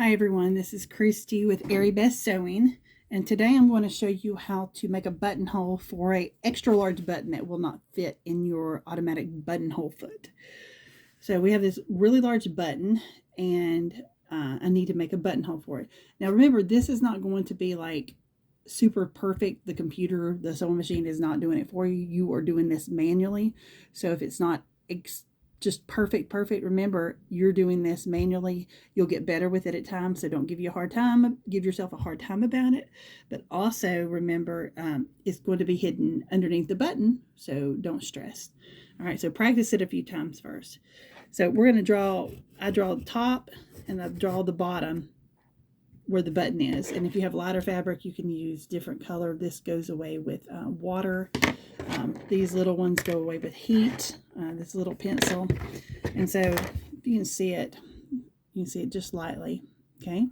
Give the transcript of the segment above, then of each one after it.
Hi everyone, this is Cristy with Aerybeth Sewing, and today I'm going to show you how to make a buttonhole for an extra large button that will not fit in your automatic buttonhole foot. So we have this really large button, and I need to make a buttonhole for it. Now remember, this is not going to be like super perfect. The computer, the sewing machine is not doing it for you. You are doing this manually. So if it's not just perfect, remember, you're doing this manually. You'll get better with it at times, so don't give yourself a hard time about it. But also remember, it's going to be hidden underneath the button, so don't stress. All right, so practice it a few times first. So we're going to I draw the top and I draw the bottom where the button is. And if you have lighter fabric, you can use different color. This goes away with water. These little ones go away with heat, this little pencil. And so if you can see it just lightly, okay?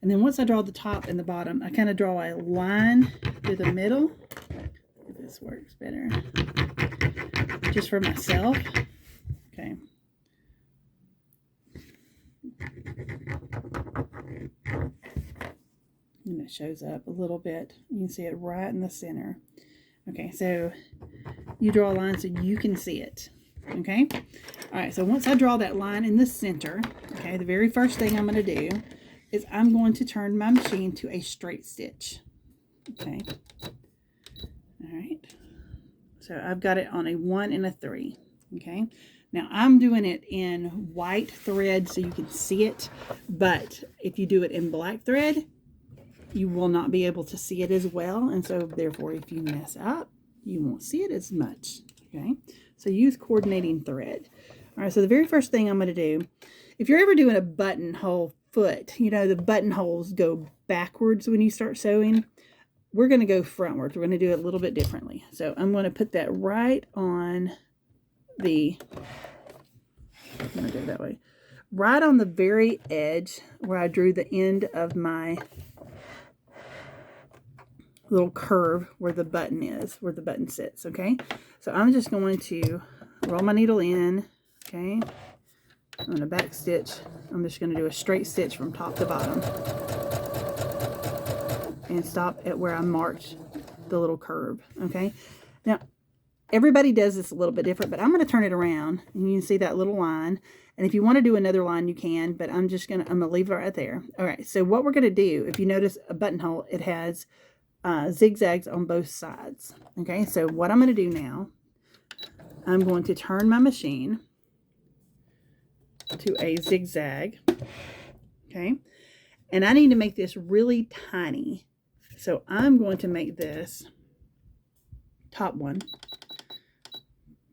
And then once I draw the top and the bottom, I kind of draw a line through the middle. If this works better. Just for myself, okay? And it shows up a little bit. You can see it right in the center. Okay, so you draw a line so you can see it. Okay, all right, so once I draw that line in the center, okay, the very first thing I'm going to do is I'm going to turn my machine to a straight stitch. Okay, all right, so I've got it on a 1 and a 3. Okay, now I'm doing it in white thread so you can see it, but if you do it in black thread, you will not be able to see it as well, and so therefore if you mess up, you won't see it as much. Okay, so use coordinating thread. All right, so the very first thing I'm going to do, if you're ever doing a buttonhole foot, you know the buttonholes go backwards when you start sewing. We're going to go frontwards. We're going to do it a little bit differently. So I'm going to put that right on the, I'm going to do it that way, right on the very edge where I drew the end of my little curve where the button is, where the button sits. Okay, so I'm just going to roll my needle in. Okay, I'm going to back stitch. I'm just going to do a straight stitch from top to bottom and stop at where I marked the little curve. Okay, now everybody does this a little bit different, but I'm going to turn it around and you can see that little line. And if you want to do another line, you can, but I'm going to leave it right there. All right, so what we're going to do, if you notice a buttonhole, it has zigzags on both sides. Okay, so what I'm going to do now, I'm going to turn my machine to a zigzag. Okay, and I need to make this really tiny, so I'm going to make this top one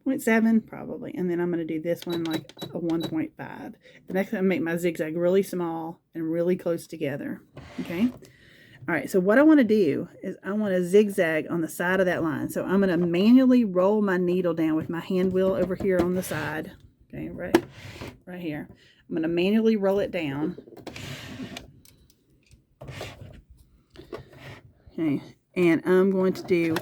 0.7 probably, and then I'm going to do this one like a 1.5, and that's going to make my zigzag really small and really close together. Okay, all right, so what I want to do is I want to zigzag on the side of that line. So I'm going to manually roll my needle down with my hand wheel over here on the side. Okay, right here. I'm going to manually roll it down. Okay, and I'm going to do,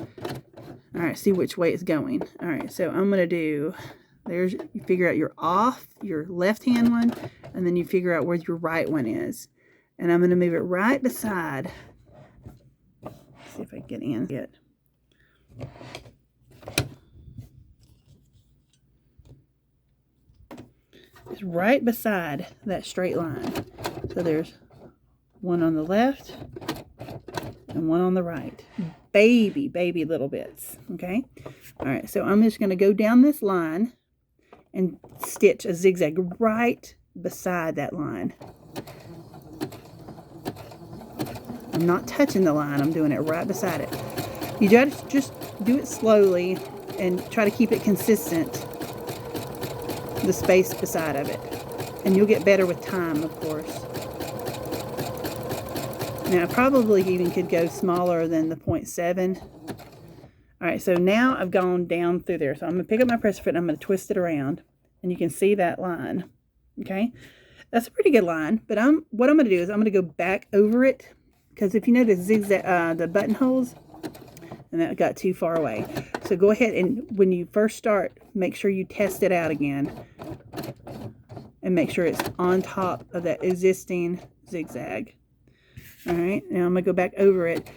all right, see which way it's going. All right, so I'm going to do, you figure out your left hand one, and then you figure out where your right one is. And I'm going to move it right beside, see if I can get in yet. It's right beside that straight line. So there's one on the left and one on the right. Baby little bits, okay? All right, so I'm just going to go down this line and stitch a zigzag right beside that line. I'm not touching the line, I'm doing it right beside it. You just do it slowly and try to keep it consistent, the space beside of it. And you'll get better with time, of course. Now, I probably even could go smaller than the 0.7. All right, so now I've gone down through there. So I'm going to pick up my presser foot and I'm going to twist it around. And you can see that line, okay? That's a pretty good line, but what I'm going to do is I'm going to go back over it. Because if you notice the buttonholes, and that got too far away. So go ahead and when you first start, make sure you test it out again. And make sure it's on top of that existing zigzag. All right, now I'm going to go back over it.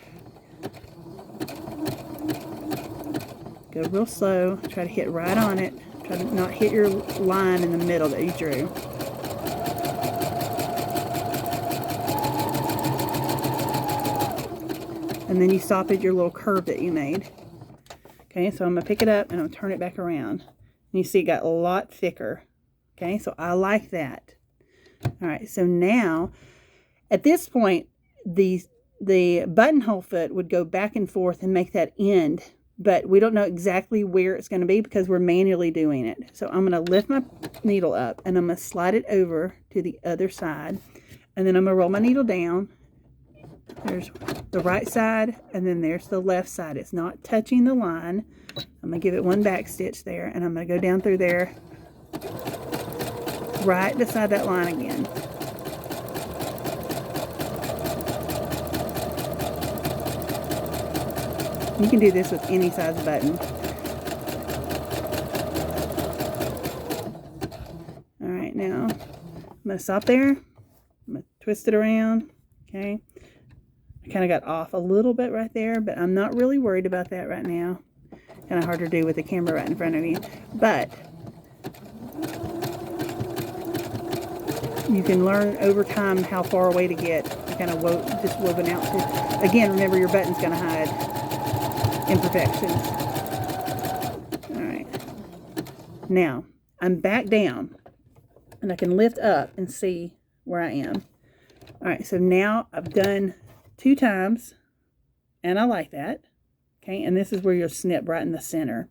Go real slow. Try to hit right on it. Try to not hit your line in the middle that you drew. And then you stop at your little curve that you made. Okay, so I'm going to pick it up and I'm going to turn it back around. And you see it got a lot thicker. Okay, so I like that. All right, so now, at this point, the buttonhole foot would go back and forth and make that end. But we don't know exactly where it's going to be because we're manually doing it. So I'm going to lift my needle up and I'm going to slide it over to the other side. And then I'm going to roll my needle down. There's the right side and then there's the left side. It's not touching the line. I'm going to give it one back stitch there and I'm going to go down through there right beside that line again. You can do this with any size button. All right, now I'm going to stop there. I'm going to twist it around. Okay. I kind of got off a little bit right there, but I'm not really worried about that right now. Kind of hard to do with the camera right in front of you. But you can learn over time how far away to get. You kind of just woven out to. Again, remember your button's going to hide imperfections. All right. Now, I'm back down and I can lift up and see where I am. All right, so now I've done 2 times and I like that. Okay, and this is where you'll snip right in the center.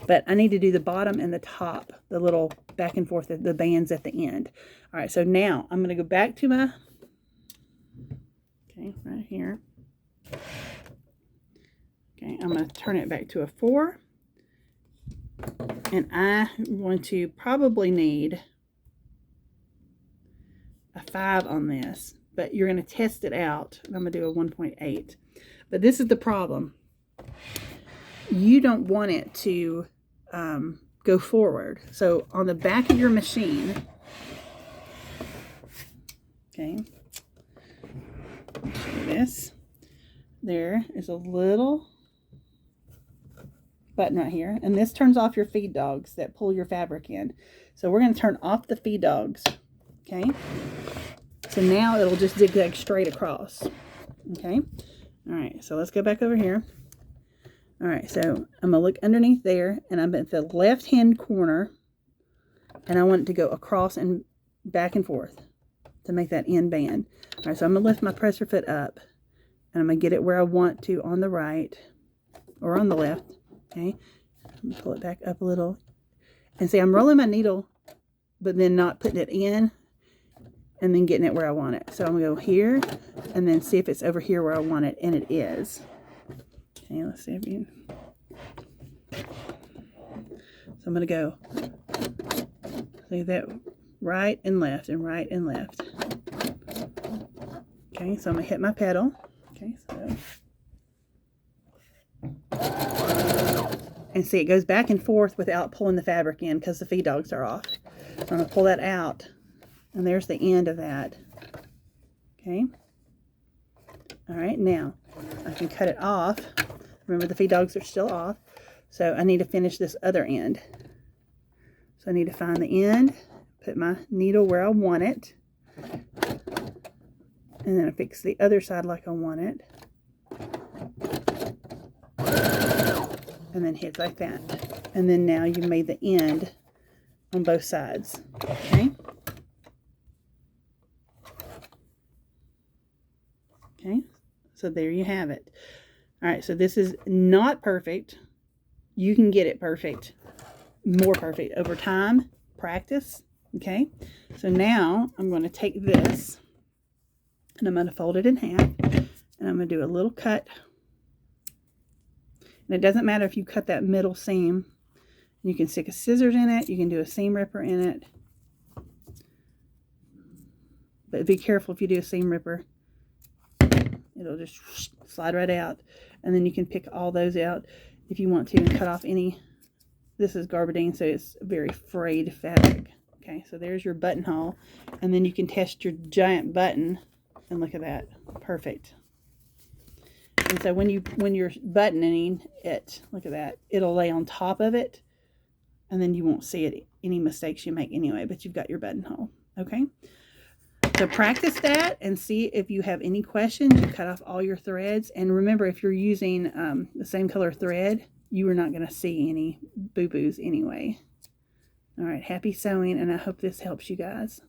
But I need to do the bottom and the top, the little back and forth, the bands at the end. All right, so now I'm going to go back to my, okay, right here. Okay, I'm going to turn it back to a 4. And I'm going to probably need a 5 on this. But you're going to test it out. I'm going to do a 1.8. But this is the problem. You don't want it to go forward. So on the back of your machine, okay, show you this. There is a little button right here, and this turns off your feed dogs that pull your fabric in. So we're going to turn off the feed dogs. Okay, so now it'll just zigzag straight across. Okay, all right, so let's go back over here. All right, so I'm going to look underneath there, and I'm at the left hand corner, and I want it to go across and back and forth to make that end band. All right, so I'm going to lift my presser foot up, and I'm going to get it where I want to on the right or on the left. Okay, I'm going to pull it back up a little. And see, I'm rolling my needle, but then not putting it in and then getting it where I want it. So I'm going to go here and then see if it's over here where I want it, and it is. Okay, let's see if you... So I'm going to go, see that, right and left and right and left. Okay, so I'm going to hit my pedal. Okay, so... And see, it goes back and forth without pulling the fabric in because the feed dogs are off. So I'm going to pull that out. And there's the end of that. Okay. All right, now I can cut it off. Remember, the feed dogs are still off. So I need to finish this other end. So I need to find the end, put my needle where I want it. And then I fix the other side like I want it. And then hit like that. And then now you made the end on both sides. Okay. Okay. So there you have it. All right. So this is not perfect. You can get it perfect, more perfect over time, practice. Okay. So now I'm going to take this and I'm going to fold it in half and I'm going to do a little cut. And it doesn't matter if you cut that middle seam. You can stick a scissors in it. You can do a seam ripper in it. But be careful if you do a seam ripper. It'll just slide right out. And then you can pick all those out if you want to and cut off any. This is garbardine, so it's very frayed fabric. Okay, so there's your buttonhole. And then you can test your giant button And look at that. Perfect. And so when you're buttoning it, look at that. It'll lay on top of it, and then you won't see it, any mistakes you make anyway, but you've got your buttonhole. Okay? So practice that and see if you have any questions. You cut off all your threads. And remember, if you're using the same color thread, you are not going to see any boo-boos anyway. All right, happy sewing, and I hope this helps you guys.